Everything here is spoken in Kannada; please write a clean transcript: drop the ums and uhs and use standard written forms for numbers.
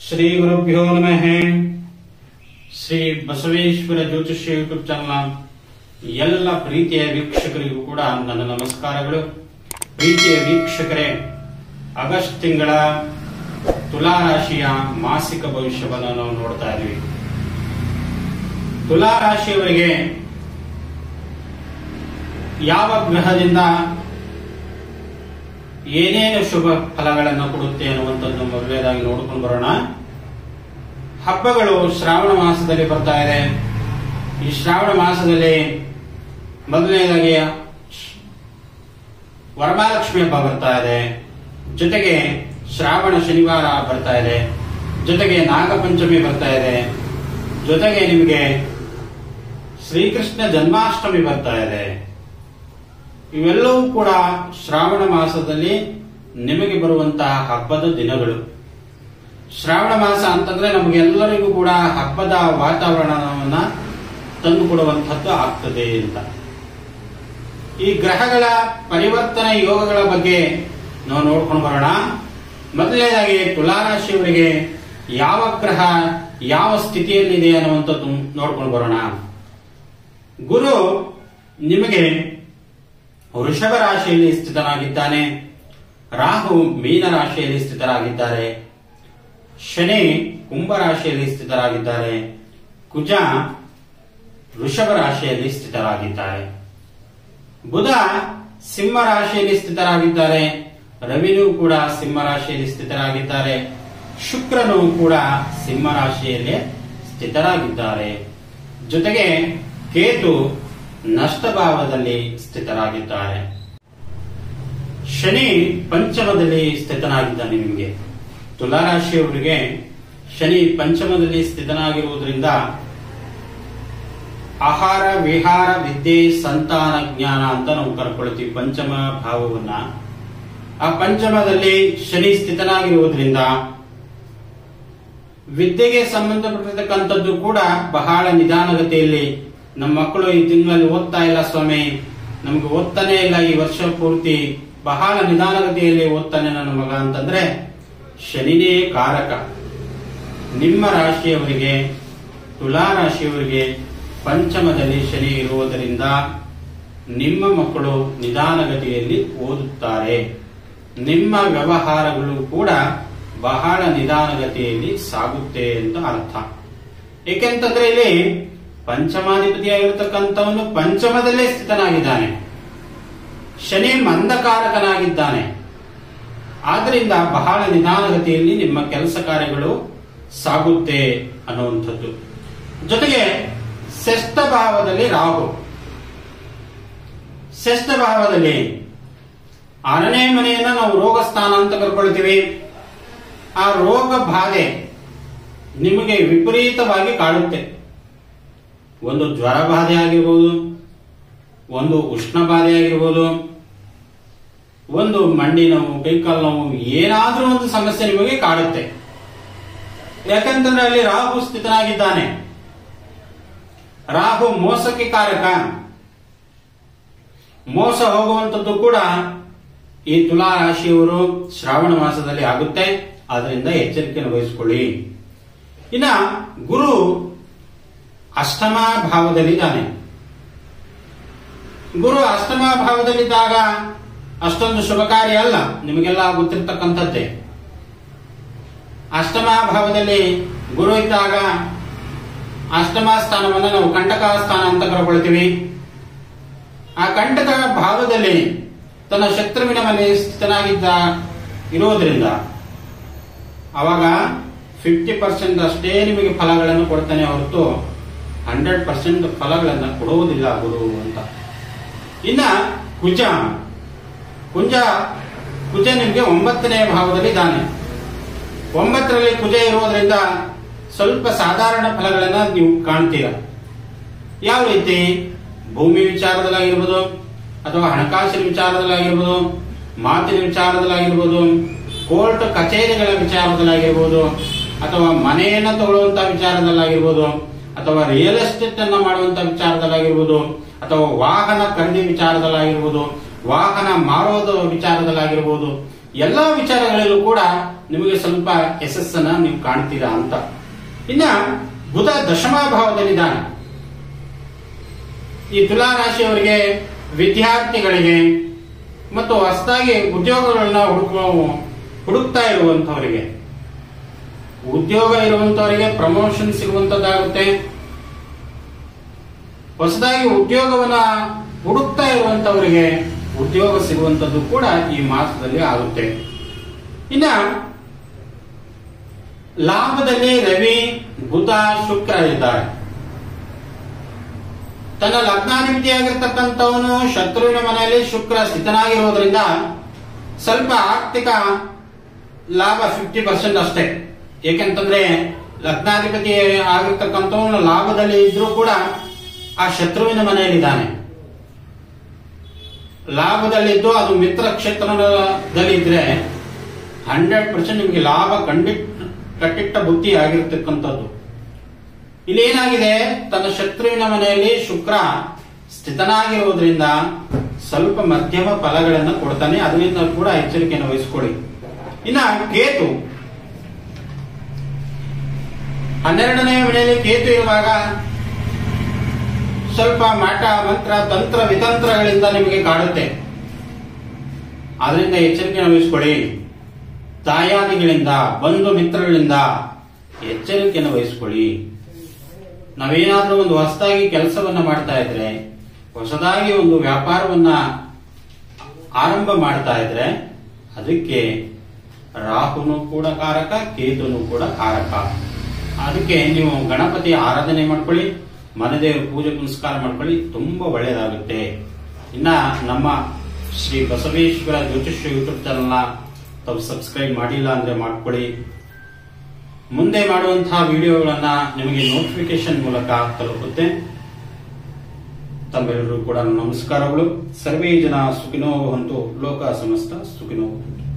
ಶ್ರೀ ಗುರುಭ್ಯೋ ನಮಃ. ಶ್ರೀ ಬಸವೇಶ್ವರ ಜ್ಯೋತಿಷ್ಯ ಯೂಟ್ಯೂಬ್ ಚಾನಲ್ ಎಲ್ಲ ಪ್ರೀತಿಯ ವೀಕ್ಷಕರಿಗೂ ಕೂಡ ನನ್ನ ನಮಸ್ಕಾರಗಳು. ಪ್ರೀತಿಯ ವೀಕ್ಷಕರೇ, ಆಗಸ್ಟ್ ತಿಂಗಳ ತುಲಾ ರಾಶಿಯ ಮಾಸಿಕ ಭವಿಷ್ಯವನ್ನು ನಾವು ನೋಡ್ತಾ ಇದ್ವಿ. ತುಲಾ ರಾಶಿಯವರಿಗೆ ಯಾವ ಗ್ರಹದಿಂದ ಏನೇನು ಶುಭ ಫಲಗಳನ್ನು ಕೊಡುತ್ತೆ ಅನ್ನುವಂಥದ್ದು ಮೊದಲನೇದಾಗಿ ನೋಡ್ಕೊಂಡು ಬರೋಣ. ಹಬ್ಬಗಳು ಶ್ರಾವಣ ಮಾಸದಲ್ಲಿ ಬರ್ತಾ ಇದೆ. ಈ ಶ್ರಾವಣ ಮಾಸದಲ್ಲಿ ಮೊದಲನೇದಾಗಿ ವರಮಹಾಲಕ್ಷ್ಮಿ ಹಬ್ಬ ಬರ್ತಾ ಇದೆ, ಜೊತೆಗೆ ಶ್ರಾವಣ ಶನಿವಾರ ಬರ್ತಾ ಇದೆ, ಜೊತೆಗೆ ನಾಗಪಂಚಮಿ ಬರ್ತಾ ಇದೆ, ಜೊತೆಗೆ ನಿಮಗೆ ಶ್ರೀಕೃಷ್ಣ ಜನ್ಮಾಷ್ಟಮಿ ಬರ್ತಾ ಇದೆ. ಇವೆಲ್ಲವೂ ಕೂಡ ಶ್ರಾವಣ ಮಾಸದಲ್ಲಿ ನಿಮಗೆ ಬರುವಂತಹ ಹಬ್ಬದ ದಿನಗಳು. ಶ್ರಾವಣ ಮಾಸ ಅಂತಂದ್ರೆ ನಮಗೆಲ್ಲರಿಗೂ ಕೂಡ ಹಬ್ಬದ ವಾತಾವರಣವನ್ನ ತಂದುಕೊಡುವಂತಹದ್ದು ಆಗ್ತದೆ ಅಂತ. ಈ ಗ್ರಹಗಳ ಪರಿವರ್ತನೆ ಯೋಗಗಳ ಬಗ್ಗೆ ನಾವು ನೋಡ್ಕೊಂಡು ಬರೋಣ. ಮೊದಲನೇದಾಗಿ ತುಲಾರಾಶಿಯವರಿಗೆ ಯಾವ ಗ್ರಹ ಯಾವ ಸ್ಥಿತಿಯಲ್ಲಿದೆ ಅನ್ನುವಂಥದ್ದು ನೋಡ್ಕೊಂಡು ಬರೋಣ. ಗುರು ನಿಮಗೆ ವೃಷಭ ರಾಶಿಯಲ್ಲಿ ಸ್ಥಿತನಾಗಿದ್ದಾನೆ, ರಾಹು ಮೀನ ರಾಶಿಯಲ್ಲಿ ಸ್ಥಿತರಾಗಿದ್ದಾರೆ, ಶನಿ ಕುಂಭ ರಾಶಿಯಲ್ಲಿ ಸ್ಥಿತರಾಗಿದ್ದಾರೆ, ಕುಜ ವೃಷಭ ರಾಶಿಯಲ್ಲಿ ಸ್ಥಿತರಾಗಿದ್ದಾರೆ, ಬುಧ ಸಿಂಹ ರಾಶಿಯಲ್ಲಿ ಸ್ಥಿತರಾಗಿದ್ದಾರೆ, ರವಿನೂ ಕೂಡ ಸಿಂಹ ರಾಶಿಯಲ್ಲಿ ಸ್ಥಿತರಾಗಿದ್ದಾರೆ, ಶುಕ್ರನು ಕೂಡ ಸಿಂಹ ರಾಶಿಯಲ್ಲಿ ಸ್ಥಿತರಾಗಿದ್ದಾರೆ, ಜೊತೆಗೆ ಕೇತು ನಷ್ಟಭಾವದಲ್ಲಿ ಸ್ಥಿತರಾಗಿದ್ದಾರೆ. ಶನಿ ಪಂಚಮದಲ್ಲಿ ಸ್ಥಿತನಾಗಿದ್ದಾನೆ. ನಿಮಗೆ ತುಲಾರಾಶಿಯವರಿಗೆ ಶನಿ ಪಂಚಮದಲ್ಲಿ ಸ್ಥಿತನಾಗಿರುವುದರಿಂದ ಆಹಾರ ವಿಹಾರ ವಿದ್ಯೆ ಸಂತಾನ ಜ್ಞಾನ ಅಂತ ನಾವು ಕರ್ಕೊಳ್ತೀವಿ ಪಂಚಮ ಭಾವವನ್ನ. ಆ ಪಂಚಮದಲ್ಲಿ ಶನಿ ಸ್ಥಿತನಾಗಿರುವುದರಿಂದ ವಿದ್ಯೆಗೆ ಸಂಬಂಧಪಟ್ಟಿರ್ತಕ್ಕಂಥದ್ದು ಕೂಡ ಬಹಳ ನಿಧಾನಗತಿಯಲ್ಲಿ, ನಮ್ಮ ಮಕ್ಕಳು ಈ ತಿಂಗಳಲ್ಲಿ ಓದ್ತಾ ಇಲ್ಲ ಸ್ವಾಮಿ, ನಮ್ಗೆ ಓದ್ತಾನೆ ಇಲ್ಲ ಈ ವರ್ಷ ಪೂರ್ತಿ, ಬಹಳ ನಿಧಾನಗತಿಯಲ್ಲಿ ಓದ್ತಾನೆ ನನ್ನ ಮಗ ಅಂತಂದ್ರೆ ಶನಿನೇ ಕಾರಕ. ನಿಮ್ಮ ರಾಶಿಯವರಿಗೆ ತುಲಾ ರಾಶಿಯವರಿಗೆ ಪಂಚಮದಲ್ಲಿ ಶನಿ ಇರುವುದರಿಂದ ನಿಮ್ಮ ಮಕ್ಕಳು ನಿಧಾನಗತಿಯಲ್ಲಿ ಓದುತ್ತಾರೆ. ನಿಮ್ಮ ವ್ಯವಹಾರಗಳು ಕೂಡ ಬಹಳ ನಿಧಾನಗತಿಯಲ್ಲಿ ಸಾಗುತ್ತೆ ಅಂತ ಅರ್ಥ. ಏಕೆಂತಂದ್ರೆ ಇಲ್ಲಿ ಪಂಚಮಾಧಿಪತಿಯಾಗಿರತಕ್ಕಂಥವನು ಪಂಚಮದಲ್ಲೇ ಸ್ಥಿತನಾಗಿದ್ದಾನೆ, ಶನಿ ಮಂದಕಾರಕನಾಗಿದ್ದಾನೆ. ಆದ್ರಿಂದ ಬಹಳ ನಿಧಾನಗತಿಯಲ್ಲಿ ನಿಮ್ಮ ಕೆಲಸ ಕಾರ್ಯಗಳು ಸಾಗುತ್ತೆ ಅನ್ನುವಂಥದ್ದು. ಜೊತೆಗೆ ಷಷ್ಠ ಭಾವದಲ್ಲಿ ರಾಹು, ಷಷ್ಠ ಭಾವದಲ್ಲಿ 6ನೇ ಮನೆಯನ್ನ ನಾವು ರೋಗ ಸ್ಥಾನ ಅಂತ ಕರ್ಕೊಳ್ತೀವಿ. ಆ ರೋಗ ಬಾಧೆ ನಿಮಗೆ ವಿಪರೀತವಾಗಿ ಕಾಡುತ್ತೆ. ಒಂದು ಜ್ವರ ಬಾಧೆ ಆಗಿರ್ಬೋದು, ಒಂದು ಉಷ್ಣ ಬಾಧೆ ಆಗಿರ್ಬೋದು, ಒಂದು ಮಂಡಿ ನೋವು, ಕೈಕಾಲು ನೋವು, ಏನಾದ್ರೂ ಒಂದು ಸಮಸ್ಯೆ ನಿಮಗೆ ಕಾಡುತ್ತೆ. ಯಾಕಂತಂದ್ರೆ ಅಲ್ಲಿ ರಾಹು ಸ್ಥಿತನಾಗಿದ್ದಾನೆ. ರಾಹು ಮೋಸಕ್ಕೆ ಕಾರಕ. ಮೋಸ ಹೋಗುವಂಥದ್ದು ಕೂಡ ಈ ತುಲಾ ರಾಶಿಯವರು ಶ್ರಾವಣ ಮಾಸದಲ್ಲಿ ಆಗುತ್ತೆ. ಆದ್ರಿಂದ ಎಚ್ಚರಿಕೆಯನ್ನು ವಹಿಸಿಕೊಳ್ಳಿ. ಇನ್ನ ಗುರು ಅಷ್ಟಮ ಭಾವದಲ್ಲಿದ್ದಾನೆ. ಗುರು ಅಷ್ಟಮ ಭಾವದಲ್ಲಿದ್ದಾಗ ಅಷ್ಟೊಂದು ಶುಭಕಾರಿ ಅಲ್ಲ, ನಿಮಗೆಲ್ಲ ಗೊತ್ತಿರ್ತಕ್ಕಂಥದ್ದೇ. ಅಷ್ಟಮ ಭಾವದಲ್ಲಿ ಗುರು ಇದ್ದಾಗ ಅಷ್ಟಮ ಸ್ಥಾನವನ್ನು ನಾವು ಕಂಟಕ ಸ್ಥಾನ ಅಂತ ಕರ್ಕೊಳ್ತೀವಿ. ಆ ಕಂಟಕ ಭಾವದಲ್ಲಿ ತನ್ನ ಶತ್ರುವಿನ ಮನೆ ಸ್ಥಿತನಾಗಿದ್ದ ಇರೋದ್ರಿಂದ ಅವಾಗ 50% ಅಷ್ಟೇ ನಿಮಗೆ ಫಲಗಳನ್ನು ಕೊಡ್ತಾನೆ ಹೊರತು 100% ಫಲಗಳನ್ನು ಕೊಡುವುದಿಲ್ಲ ಗುರು ಅಂತ. ಇನ್ನ ಕುಜ ನಿಮಗೆ 9ನೇ ಭಾವದಲ್ಲಿ ಇದ್ದಾನೆ. 9ರಲ್ಲಿ ಕುಜ ಇರುವುದರಿಂದ ಸ್ವಲ್ಪ ಸಾಧಾರಣ ಫಲಗಳನ್ನ ನೀವು ಕಾಣ್ತೀರಾ. ಯಾವ ರೀತಿ? ಭೂಮಿ ವಿಚಾರದಲ್ಲಾಗಿರ್ಬೋದು, ಅಥವಾ ಹಣಕಾಸಿನ ವಿಚಾರದಲ್ಲಾಗಿರ್ಬೋದು, ಮಾತಿನ ವಿಚಾರದಲ್ಲಾಗಿರ್ಬೋದು, ಕೋರ್ಟ್ ಕಚೇರಿಗಳ ವಿಚಾರದಲ್ಲಾಗಿರ್ಬೋದು, ಅಥವಾ ಮನೆಯನ್ನ ತಗೊಳ್ಳುವಂತಹ ವಿಚಾರದಲ್ಲಾಗಿರ್ಬೋದು, ಅಥವಾ ರಿಯಲ್ ಎಸ್ಟೇಟ್ ಅನ್ನ ಮಾಡುವಂತಹ ವಿಚಾರದಲ್ಲಾಗಿರ್ಬೋದು, ಅಥವಾ ವಾಹನ ಖರೀದಿ ವಿಚಾರದಲ್ಲಾಗಿರ್ಬೋದು, ವಾಹನ ಮಾರೋದು ವಿಚಾರದಲ್ಲಾಗಿರ್ಬೋದು, ಎಲ್ಲಾ ವಿಚಾರಗಳಲ್ಲೂ ಕೂಡ ನಿಮಗೆ ಸ್ವಲ್ಪ ಯಶಸ್ಸನ್ನ ನೀವು ಕಾಣ್ತೀರಾ ಅಂತ. ಇನ್ನ ಬುಧ ದಶಮ ಭಾವದಲ್ಲಿದ್ದಾನೆ. ಈ ತುಲಾ ರಾಶಿಯವರಿಗೆ, ವಿದ್ಯಾರ್ಥಿಗಳಿಗೆ ಮತ್ತು ಹೊಸದಾಗಿ ಉದ್ಯೋಗಗಳನ್ನ ಹುಡುಕ್ತಾ ಇರುವಂತವರಿಗೆ, ಉದ್ಯೋಗ ಇರುವಂತವರಿಗೆ ಪ್ರಮೋಷನ್ ಸಿಗುವಂತದ್ದಾಗುತ್ತೆ. ಹೊಸದಾಗಿ ಉದ್ಯೋಗವನ್ನ ಹುಡುಕ್ತಾ ಇರುವಂತವರಿಗೆ ಉದ್ಯೋಗ ಸಿಗುವಂತದ್ದು ಕೂಡ ಈ ಮಾಸದಲ್ಲಿ ಆಗುತ್ತೆ. ಇನ್ನ ಲಾಭದಲ್ಲಿ ರವಿ, ಬುಧ, ಶುಕ್ರ ಇದ್ದಾರೆ. ತನ್ನ ಲಗ್ನಾಧಿಪತಿಯಾಗಿರ್ತಕ್ಕಂಥವನು ಶತ್ರುವಿನ ಮನೆಯಲ್ಲಿ ಶುಕ್ರ ಸ್ಥಿತನಾಗಿರುವುದರಿಂದ ಸ್ವಲ್ಪ ಆರ್ಥಿಕ ಲಾಭ 50% ಅಷ್ಟೇ. ಏಕೆಂತಂದ್ರೆ ಲಗ್ನಾಧಿಪತಿ ಆಗಿರ್ತಕ್ಕಂಥವನು ಲಾಭದಲ್ಲಿ ಇದ್ರೂ ಕೂಡ ಆ ಶತ್ರುವಿನ ಮನೆಯಲ್ಲಿದ್ದಾನೆ. ಲಾಭದಲ್ಲಿದ್ದು ಅದು ಮಿತ್ರ ಕ್ಷೇತ್ರದಲ್ಲಿ ಇದ್ರೆ 100% ನಿಮಗೆ ಲಾಭ ಕಟ್ಟಿಟ್ಟ ಬುದ್ಧಿ ಆಗಿರ್ತಕ್ಕಂಥದ್ದು. ಇಲ್ಲಿ ಏನಾಗಿದೆ, ತನ್ನ ಶತ್ರುವಿನ ಮನೆಯಲ್ಲಿ ಶುಕ್ರ ಸ್ಥಿತನಾಗಿರುವುದರಿಂದ ಸ್ವಲ್ಪ ಮಧ್ಯಮ ಫಲಗಳನ್ನು ಕೊಡ್ತಾನೆ. ಅದರಿಂದ ಕೂಡ ಎಚ್ಚರಿಕೆಯನ್ನು ವಹಿಸಿಕೊಳ್ಳಿ. ಇನ್ನ ಕೇತು 12ನೇ ಮನೆಯಲ್ಲಿ ಕೇತು ಇರುವಾಗ ಸ್ವಲ್ಪ ಮಾಟ ಮಂತ್ರ ತಂತ್ರ ವಿತಂತ್ರಗಳಿಂದ ನಿಮಗೆ ಕಾಡುತ್ತೆ. ಅದರಿಂದ ಎಚ್ಚರಿಕೆಯನ್ನು ವಹಿಸಿಕೊಳ್ಳಿ. ತಾಯಾದಿಗಳಿಂದ, ಬಂಧು ಮಿತ್ರಗಳಿಂದ ಎಚ್ಚರಿಕೆಯನ್ನು ವಹಿಸಿಕೊಳ್ಳಿ. ನಾವೇನಾದ್ರೂ ಒಂದು ಹೊಸದಾಗಿ ಕೆಲಸವನ್ನ ಮಾಡ್ತಾ ಇದ್ರೆ, ಹೊಸದಾಗಿ ಒಂದು ವ್ಯಾಪಾರವನ್ನ ಆರಂಭ ಮಾಡ್ತಾ ಇದ್ರೆ ಅದಕ್ಕೆ ರಾಹುನು ಕೂಡ ಕಾರಕ, ಕೇತುನು ಕೂಡ ಕಾರಕ. ಅದಕ್ಕೆ ನೀವು ಗಣಪತಿ ಆರಾಧನೆ ಮಾಡ್ಕೊಳ್ಳಿ, ಮನೆದೇವರು ಪೂಜೆ ಪುನಸ್ಕಾರ ಮಾಡ್ಕೊಳ್ಳಿ, ತುಂಬಾ ಒಳ್ಳೆಯದಾಗುತ್ತೆ. ಇನ್ನ ನಮ್ಮ ಶ್ರೀ ಬಸವೇಶ್ವರ ಜ್ಯೋತಿಷ್ಯ ಯೂಟ್ಯೂಬ್ ಚಾನಲ್ನ ತಾವು ಸಬ್ಸ್ಕ್ರೈಬ್ ಮಾಡಿಲ್ಲ ಅಂದ್ರೆ ಮಾಡ್ಕೊಳ್ಳಿ. ಮುಂದೆ ಮಾಡುವಂತಹ ವಿಡಿಯೋಗಳನ್ನ ನಿಮಗೆ ನೋಟಿಫಿಕೇಶನ್ ಮೂಲಕ ತಲುಪುತ್ತೆ. ತಮ್ಮೆಲ್ಲರೂ ಕೂಡ ನಮಸ್ಕಾರಗಳು. ಸರ್ವೇ ಜನ ಸುಖಿನೋ ಭವಂತು, ಲೋಕ ಸಮಸ್ತ ಸುಖಿನೋ ಭವಂತು.